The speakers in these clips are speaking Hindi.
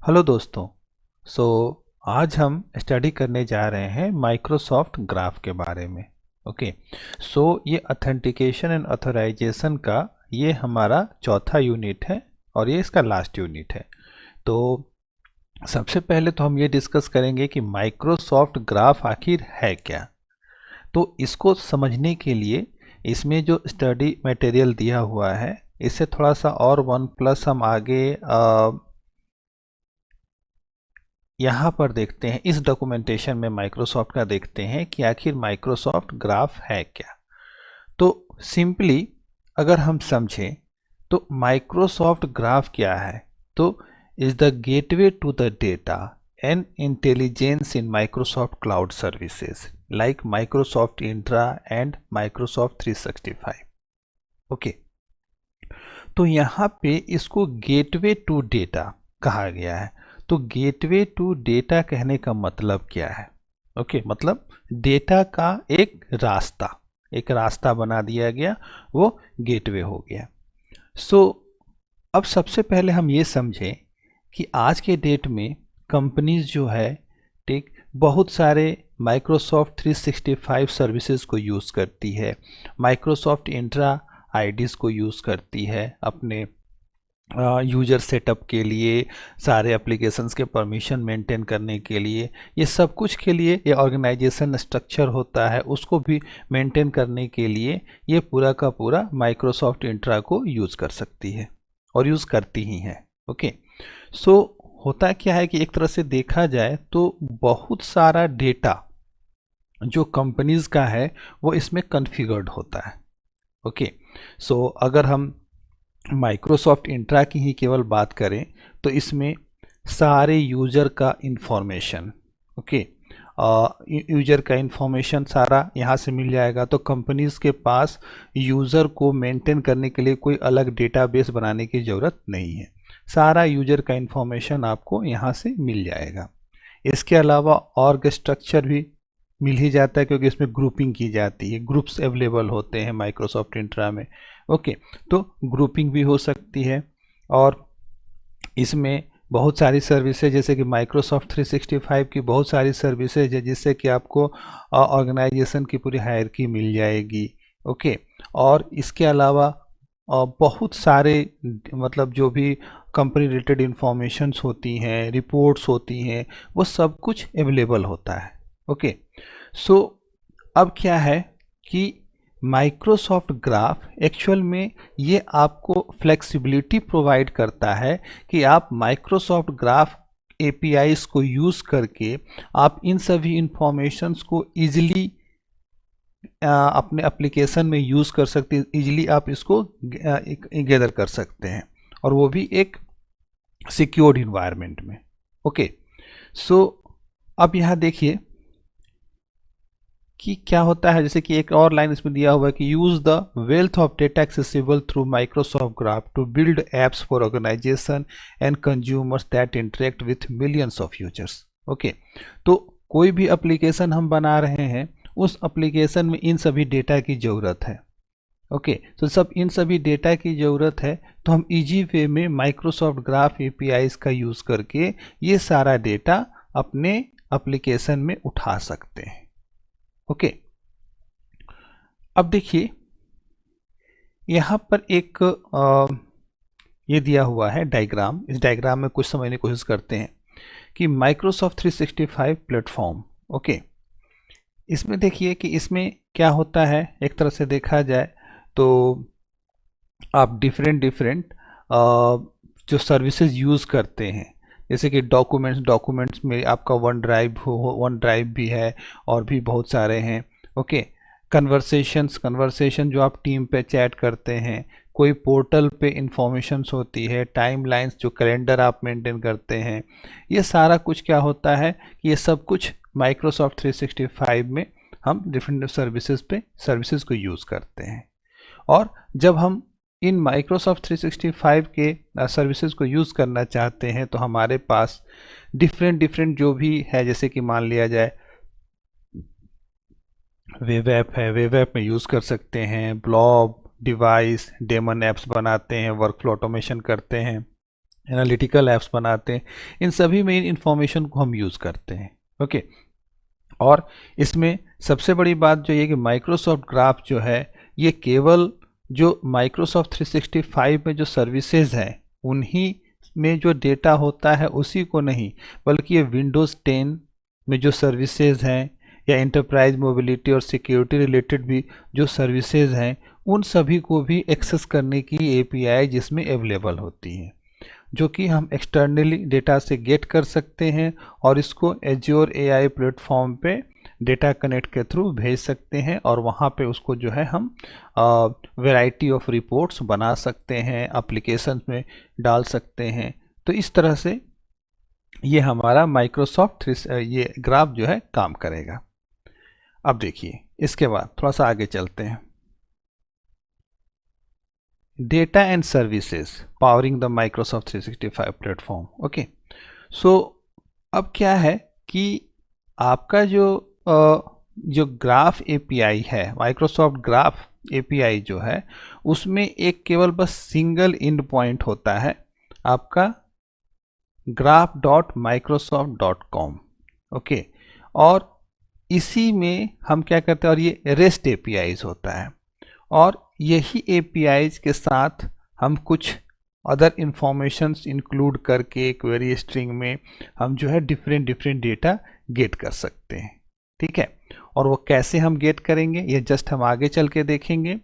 हेलो दोस्तों। सो आज हम स्टडी करने जा रहे हैं माइक्रोसॉफ्ट ग्राफ के बारे में। ओके। सो ये ऑथेंटिकेशन एंड ऑथराइजेशन का ये हमारा चौथा यूनिट है और ये इसका लास्ट यूनिट है। तो सबसे पहले तो हम ये डिस्कस करेंगे कि माइक्रोसॉफ्ट ग्राफ आखिर है क्या। तो इसको समझने के लिए इसमें जो स्टडी मटेरियल दिया हुआ है इससे थोड़ा सा और वन प्लस हम आगे यहाँ पर देखते हैं। इस डॉक्यूमेंटेशन में माइक्रोसॉफ्ट का देखते हैं कि आखिर माइक्रोसॉफ्ट ग्राफ है क्या। तो सिंपली अगर हम समझें तो माइक्रोसॉफ्ट ग्राफ क्या है, तो is the gateway to the data and intelligence in Microsoft cloud services like Microsoft Entra and Microsoft 365। Okay. तो यहाँ पे इसको गेटवे टू डेटा कहा गया है। तो गेटवे टू डेटा कहने का मतलब क्या है? ओके, मतलब डेटा का एक रास्ता बना दिया गया, वो गेटवे हो गया। सो अब सबसे पहले हम ये समझें कि आज के डेट में कंपनीज जो है, ठीक, बहुत सारे माइक्रोसॉफ्ट 365 सर्विसेज को यूज़ करती है, माइक्रोसॉफ्ट इंट्रा आईडीज़ को यूज़ करती है अपने यूजर सेटअप के लिए, सारे एप्लीकेशंस के परमिशन मेंटेन करने के लिए, ये सब कुछ के लिए ये ऑर्गेनाइजेशन स्ट्रक्चर होता है, उसको भी मेंटेन करने के लिए ये पूरा का पूरा माइक्रोसॉफ्ट इंट्रा को यूज़ कर सकती है और यूज़ करती ही है। ओके। सो होता क्या है कि एक तरह से देखा जाए तो बहुत सारा डेटा जो कंपनीज का है वो इसमें कॉन्फ़िगर्ड होता है। ओके। सो अगर हम माइक्रोसॉफ्ट इंट्रा की ही केवल बात करें तो इसमें सारे यूजर का इंफॉर्मेशन, ओके, यूजर का इंफॉर्मेशन सारा यहाँ से मिल जाएगा। तो कंपनीज के पास यूज़र को मेंटेन करने के लिए कोई अलग डेटाबेस बनाने की ज़रूरत नहीं है, सारा यूजर का इंफॉर्मेशन आपको यहाँ से मिल जाएगा। इसके अलावा ऑर्ग स्ट्रक्चर भी मिल ही जाता है क्योंकि इसमें ग्रुपिंग की जाती है, ग्रुप्स अवेलेबल होते हैं माइक्रोसॉफ्ट इंट्रा में। ओके। तो ग्रुपिंग भी हो सकती है और इसमें बहुत सारी सर्विसेज, जैसे कि माइक्रोसॉफ्ट 365 की बहुत सारी सर्विसेज है जिससे कि आपको ऑर्गेनाइजेशन की पूरी हायरार्की मिल जाएगी। ओके। और इसके अलावा बहुत सारे मतलब जो भी कंपनी रिलेटेड इंफॉर्मेशंस होती हैं, रिपोर्ट्स होती हैं, वो सब कुछ अवेलेबल होता है। ओके। सो अब क्या है कि माइक्रोसॉफ्ट ग्राफ एक्चुअल में ये आपको फ्लेक्सिबिलिटी प्रोवाइड करता है कि आप माइक्रोसॉफ्ट ग्राफ एपीआईज को यूज़ करके आप इन सभी इंफॉर्मेशंस को इजीली अपने एप्लीकेशन में यूज़ कर सकते हैं, इजीली आप इसको गैदर कर सकते हैं और वो भी एक सिक्योर्ड इन्वायरमेंट में। ओके। सो अब यहाँ देखिए कि क्या होता है। जैसे कि एक और लाइन इसमें दिया हुआ है कि use the wealth of data accessible through Microsoft graph to build apps for organization and consumers that interact with millions of users. Okay. तो कोई भी एप्लीकेशन हम बना रहे हैं, उस एप्लीकेशन में इन सभी डेटा की ज़रूरत है। ओके। तो सब इन सभी डेटा की ज़रूरत है, तो हम इजी वे में माइक्रोसॉफ्ट ग्राफ एपीआईज का यूज़ करके ये सारा डेटा अपने एप्लीकेशन में उठा सकते हैं। ओके। अब देखिए यहाँ पर एक ये दिया हुआ है डायग्राम। इस डायग्राम में कुछ समझने की कोशिश करते हैं कि माइक्रोसॉफ्ट 365 प्लेटफॉर्म। ओके। इसमें देखिए कि इसमें क्या होता है। एक तरह से देखा जाए तो आप डिफरेंट जो सर्विसेज यूज़ करते हैं, जैसे कि डॉक्यूमेंट्स में आपका वन ड्राइव भी है और भी बहुत सारे हैं। ओके। कन्वर्सेशन जो आप टीम पे चैट करते हैं, कोई पोर्टल पे इंफॉर्मेशंस होती है, टाइमलाइंस जो कैलेंडर आप मेंटेन करते हैं, ये सारा कुछ क्या होता है कि ये सब कुछ माइक्रोसॉफ्ट 365 में हम डिफरेंट सर्विसेज को यूज़ करते हैं। और जब हम इन माइक्रोसॉफ्ट 365 के सर्विसेज को यूज़ करना चाहते हैं तो हमारे पास डिफरेंट जो भी है, जैसे कि मान लिया जाए वेब ऐप है, वेब ऐप में यूज़ कर सकते हैं, ब्लॉब, डिवाइस, डेमन ऐप्स बनाते हैं, वर्कफ्लो ऑटोमेशन करते हैं। एनालिटिकल ऐप्स बनाते हैं, इन सभी में इन इंफॉर्मेशन को हम यूज़ करते हैं। ओके, और इसमें सबसे बड़ी बात जो ये कि माइक्रोसॉफ्ट ग्राफ जो है ये केवल जो माइक्रोसॉफ्ट 365 में जो सर्विसेज हैं उन्हीं में जो डेटा होता है उसी को नहीं, बल्कि ये विंडोज़ 10 में जो सर्विसेज हैं या इंटरप्राइज मोबिलिटी और सिक्योरिटी रिलेटेड भी जो सर्विसेज हैं उन सभी को भी एक्सेस करने की एपीआई जिसमें अवेलेबल होती हैं, जो कि हम एक्सटर्नली डेटा से गेट कर सकते हैं और इसको एज्योर एआई प्लेटफॉर्म पे डेटा कनेक्ट के थ्रू भेज सकते हैं और वहाँ पे उसको जो है हम वैरायटी ऑफ रिपोर्ट्स बना सकते हैं, एप्लीकेशन में डाल सकते हैं। तो इस तरह से ये हमारा माइक्रोसॉफ्ट ये ग्राफ जो है काम करेगा। अब देखिए इसके बाद थोड़ा सा आगे चलते हैं। Data and services powering the Microsoft 365 platform. Okay, so अब क्या है कि आपका जो ग्राफ एपीआई है, माइक्रोसॉफ्ट ग्राफ एपीआई जो है उसमें एक केवल बस सिंगल एंड पॉइंट होता है आपका graph.microsoft.com। ओके, और इसी में हम क्या करते हैं, और ये रेस्ट एपीआईज होता है और यही एपीआईज के साथ हम कुछ अदर इंफॉर्मेशंस इंक्लूड करके क्वेरी स्ट्रिंग में हम जो है डिफरेंट डेटा गेट कर सकते हैं। ठीक है, और वो कैसे हम गेट करेंगे ये जस्ट हम आगे चल के देखेंगे।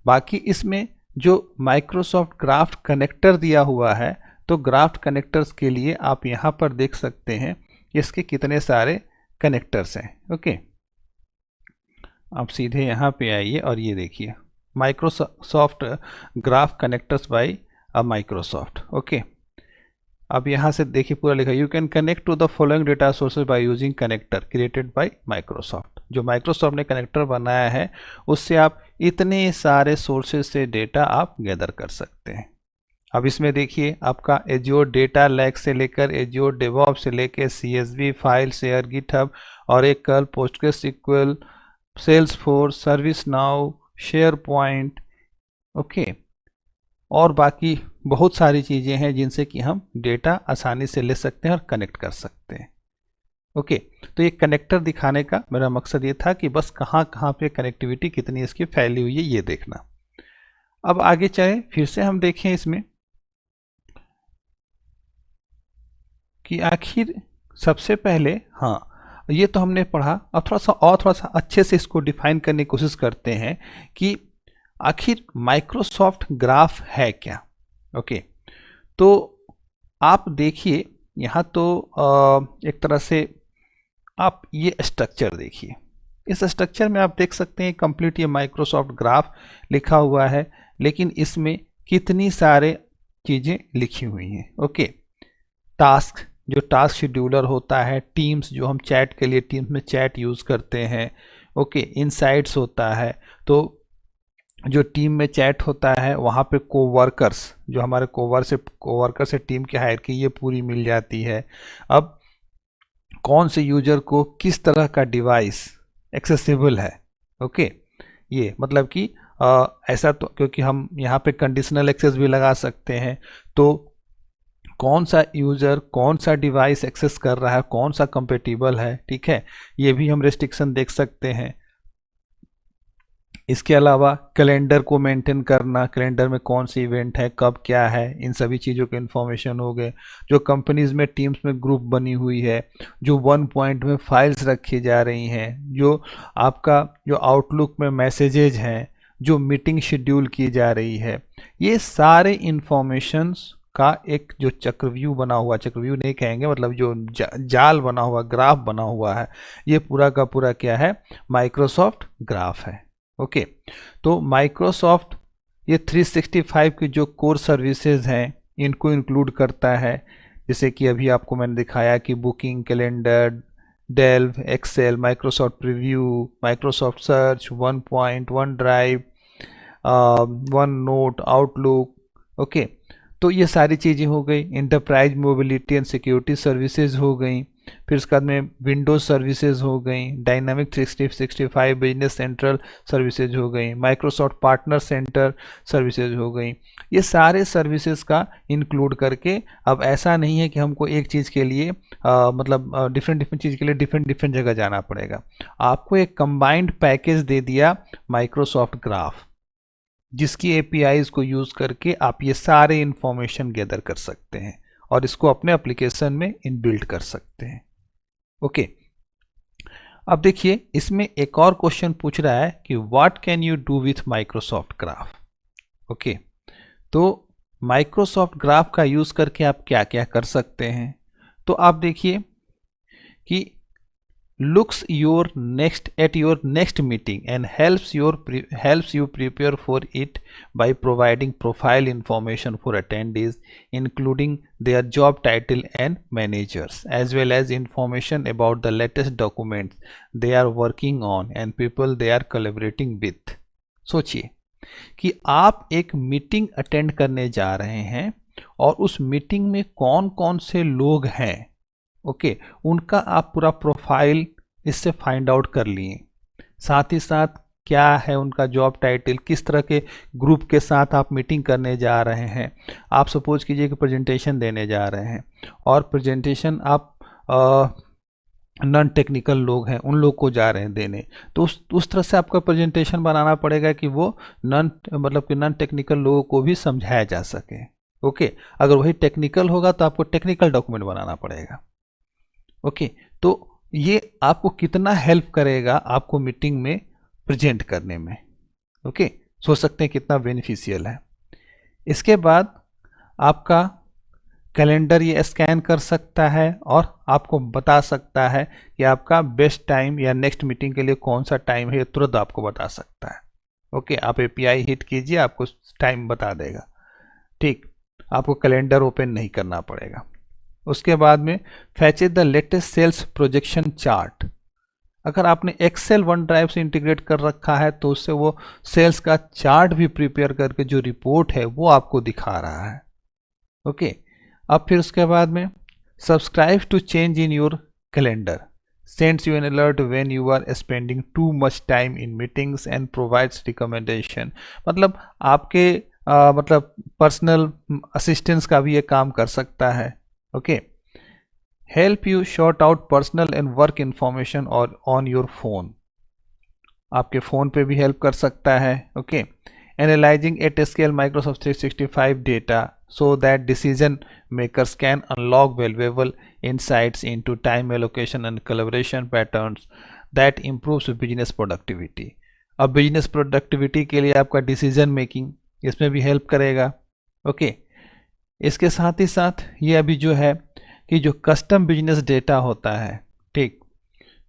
बाकी इसमें जो माइक्रोसॉफ्ट ग्राफ कनेक्टर दिया हुआ है, तो ग्राफ कनेक्टर्स के लिए आप यहाँ पर देख सकते हैं इसके कितने सारे कनेक्टर्स हैं। ओके, आप सीधे यहाँ पे आइए और ये देखिए Microsoft graph connectors by Microsoft. Okay, अब यहाँ से देखिए पूरा लिखा, you can connect to the following data sources by using connector created by Microsoft. जो माइक्रोसॉफ्ट ने कनेक्टर बनाया है उससे आप इतने सारे सोर्सेज से डेटा आप गैदर कर सकते हैं। अब इसमें देखिए आपका एज्योर डेटा लैक से लेकर एज्योर डेवऑप्स से लेकर CSV file share, GitHub, Oracle, PostgreSQL, Salesforce, ServiceNow, SharePoint. Okay, और बाकी बहुत सारी चीज़ें हैं जिनसे कि हम डेटा आसानी से ले सकते हैं और कनेक्ट कर सकते हैं। ओके, तो ये कनेक्टर दिखाने का मेरा मकसद ये था कि बस कहाँ कहाँ पे कनेक्टिविटी कितनी इसकी फैली हुई है ये देखना। अब आगे चले फिर से हम देखें इसमें कि आखिर सबसे पहले, हाँ ये तो हमने पढ़ा, अब थोड़ा सा अच्छे से इसको डिफाइन करने की कोशिश करते हैं कि आखिर माइक्रोसॉफ्ट ग्राफ है क्या। ओके, तो आप देखिए यहाँ तो एक तरह से आप ये स्ट्रक्चर देखिए, इस स्ट्रक्चर में आप देख सकते हैं कंप्लीट ये माइक्रोसॉफ्ट ग्राफ लिखा हुआ है, लेकिन इसमें कितनी सारे चीज़ें लिखी हुई हैं। ओके, टास्क, जो टास्क शेड्यूलर होता है, टीम्स जो हम चैट के लिए टीम्स में चैट यूज़ करते हैं। ओके, इनसाइट्स होता है, तो जो टीम में चैट होता है वहाँ पे कोवर्कर्स, जो हमारे कोवर्कर से टीम की हायरार्की ये पूरी मिल जाती है। अब कौन से यूजर को किस तरह का डिवाइस एक्सेसिबल है। ओके, ये मतलब कि ऐसा तो, क्योंकि हम यहाँ पे कंडीशनल एक्सेस भी लगा सकते हैं, तो कौन सा यूजर कौन सा डिवाइस एक्सेस कर रहा है, कौन सा कंपेटिबल है। ठीक है, ये भी हम रेस्ट्रिक्शन देख सकते हैं। इसके अलावा कैलेंडर को मेंटेन करना, कैलेंडर में कौन सी इवेंट है, कब क्या है, इन सभी चीज़ों के इन्फॉर्मेशन हो गए। जो कंपनीज में टीम्स में ग्रुप बनी हुई है, जो वन पॉइंट में फाइल्स रखी जा रही हैं, जो आपका जो आउटलुक में मैसेजेज हैं, जो मीटिंग शेड्यूल की जा रही है, ये सारे इंफॉर्मेशंस का एक जो चक्रव्यूह बना हुआ, चक्रव्यूह नहीं कहेंगे, मतलब जो जाल बना हुआ, ग्राफ बना हुआ है, ये पूरा का पूरा क्या है, माइक्रोसॉफ्ट ग्राफ है। ओके, तो माइक्रोसॉफ्ट ये 365 की जो कोर सर्विसेज हैं इनको इंक्लूड करता है, जैसे कि अभी आपको मैंने दिखाया कि booking, calendar, Delve, Excel, Microsoft preview, Microsoft search, one point, OneDrive, OneNote, Outlook. Okay, तो ये सारी चीज़ें हो गई। Enterprise mobility and security services हो गई, फिर उसके बाद में विंडोज सर्विसेज हो गई, डायनामिक 365 बिजनेस सेंट्रल सर्विसेज हो गई, माइक्रोसॉफ्ट पार्टनर सेंटर सर्विसेज हो गई। ये सारे सर्विसेज का इंक्लूड करके अब ऐसा नहीं है कि हमको एक चीज़ के लिए मतलब डिफरेंट डिफरेंट चीज़ के लिए डिफरेंट डिफरेंट जगह जाना पड़ेगा। आपको एक कंबाइंड पैकेज दे दिया माइक्रोसॉफ्ट ग्राफ, जिसकी एपीआईज को यूज़ करके आप ये सारे इंफॉर्मेशन गैदर कर सकते हैं और इसको अपने एप्लीकेशन में इनबिल्ट कर सकते हैं। ओके, अब देखिए इसमें एक और क्वेश्चन पूछ रहा है कि what can you do with Microsoft graph. Okay, तो माइक्रोसॉफ्ट ग्राफ का यूज़ करके आप क्या क्या कर सकते हैं। तो आप देखिए कि looks your next meeting and helps you prepare for it by providing profile information for attendees, including their job title and managers, as well as information about the latest documents they are working on and people they are collaborating with। सोचिए कि आप एक मीटिंग अटेंड करने जा रहे हैं और उस मीटिंग में कौन कौन से लोग हैं, ओके, उनका आप पूरा प्रोफाइल इससे फाइंड आउट कर लिए। साथ ही साथ क्या है उनका जॉब टाइटल, किस तरह के ग्रुप के साथ आप मीटिंग करने जा रहे हैं। आप सपोज कीजिए कि प्रेजेंटेशन देने जा रहे हैं और प्रेजेंटेशन आप नॉन टेक्निकल लोग हैं उन लोग को जा रहे हैं देने, तो उस तरह से आपका प्रेजेंटेशन बनाना पड़ेगा कि वो नॉन टेक्निकल लोगों को भी समझाया जा सके। ओके, अगर वही टेक्निकल होगा तो आपको टेक्निकल डॉक्यूमेंट बनाना पड़ेगा। ओके, तो ये आपको कितना हेल्प करेगा आपको मीटिंग में प्रेजेंट करने में। ओके, सोच सकते हैं कितना बेनिफिशियल है। इसके बाद आपका कैलेंडर ये स्कैन कर सकता है और आपको बता सकता है कि आपका बेस्ट टाइम या नेक्स्ट मीटिंग के लिए कौन सा टाइम है, ये तुरंत आपको बता सकता है। ओके, आप एपीआई हिट कीजिए, आपको टाइम बता देगा। ठीक, आपको कैलेंडर ओपन नहीं करना पड़ेगा। उसके बाद में fetch the latest sales projection chart. अगर आपने एक्सेल वन ड्राइव से इंटीग्रेट कर रखा है तो उससे वो सेल्स का चार्ट भी प्रिपेयर करके जो रिपोर्ट है वो आपको दिखा रहा है। ओके, अब फिर उसके बाद में subscribe to change in your calendar, sends you an alert when you are spending too much time in meetings and provides recommendation. मतलब आपके मतलब पर्सनल असिस्टेंस का भी ये काम कर सकता है। Okay, help you short out personal and work information और ऑन योर फोन, आपके फ़ोन पे भी हेल्प कर सकता है। Okay, analysing at scale Microsoft 365 data so that decision makers can unlock valuable insights into time allocation and collaboration patterns that improves business productivity. अब बिजनेस प्रोडक्टिविटी के लिए आपका डिसीजन मेकिंग इसमें भी हेल्प करेगा। ओके, इसके साथ ही साथ ये अभी जो है कि जो कस्टम बिजनेस डेटा होता है, ठीक,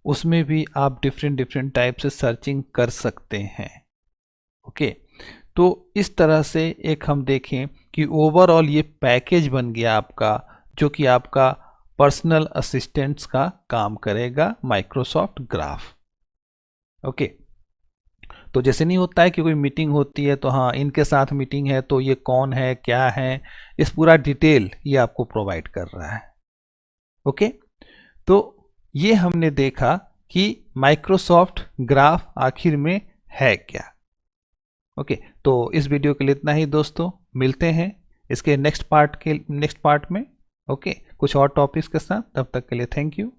उसमें भी आप डिफरेंट टाइप से सर्चिंग कर सकते हैं। ओके, तो इस तरह से एक हम देखें कि ओवरऑल ये पैकेज बन गया आपका, जो कि आपका पर्सनल असिस्टेंट्स का काम करेगा माइक्रोसॉफ्ट ग्राफ। ओके, तो जैसे नहीं होता है कि कोई मीटिंग होती है तो हाँ इनके साथ मीटिंग है तो ये कौन है क्या है, इस पूरा डिटेल ये आपको प्रोवाइड कर रहा है। ओके, तो ये हमने देखा कि माइक्रोसॉफ्ट ग्राफ आखिर में है क्या। ओके, तो इस वीडियो के लिए इतना ही दोस्तों, मिलते हैं इसके नेक्स्ट पार्ट में। ओके, कुछ और टॉपिक्स के साथ, तब तक के लिए थैंक यू।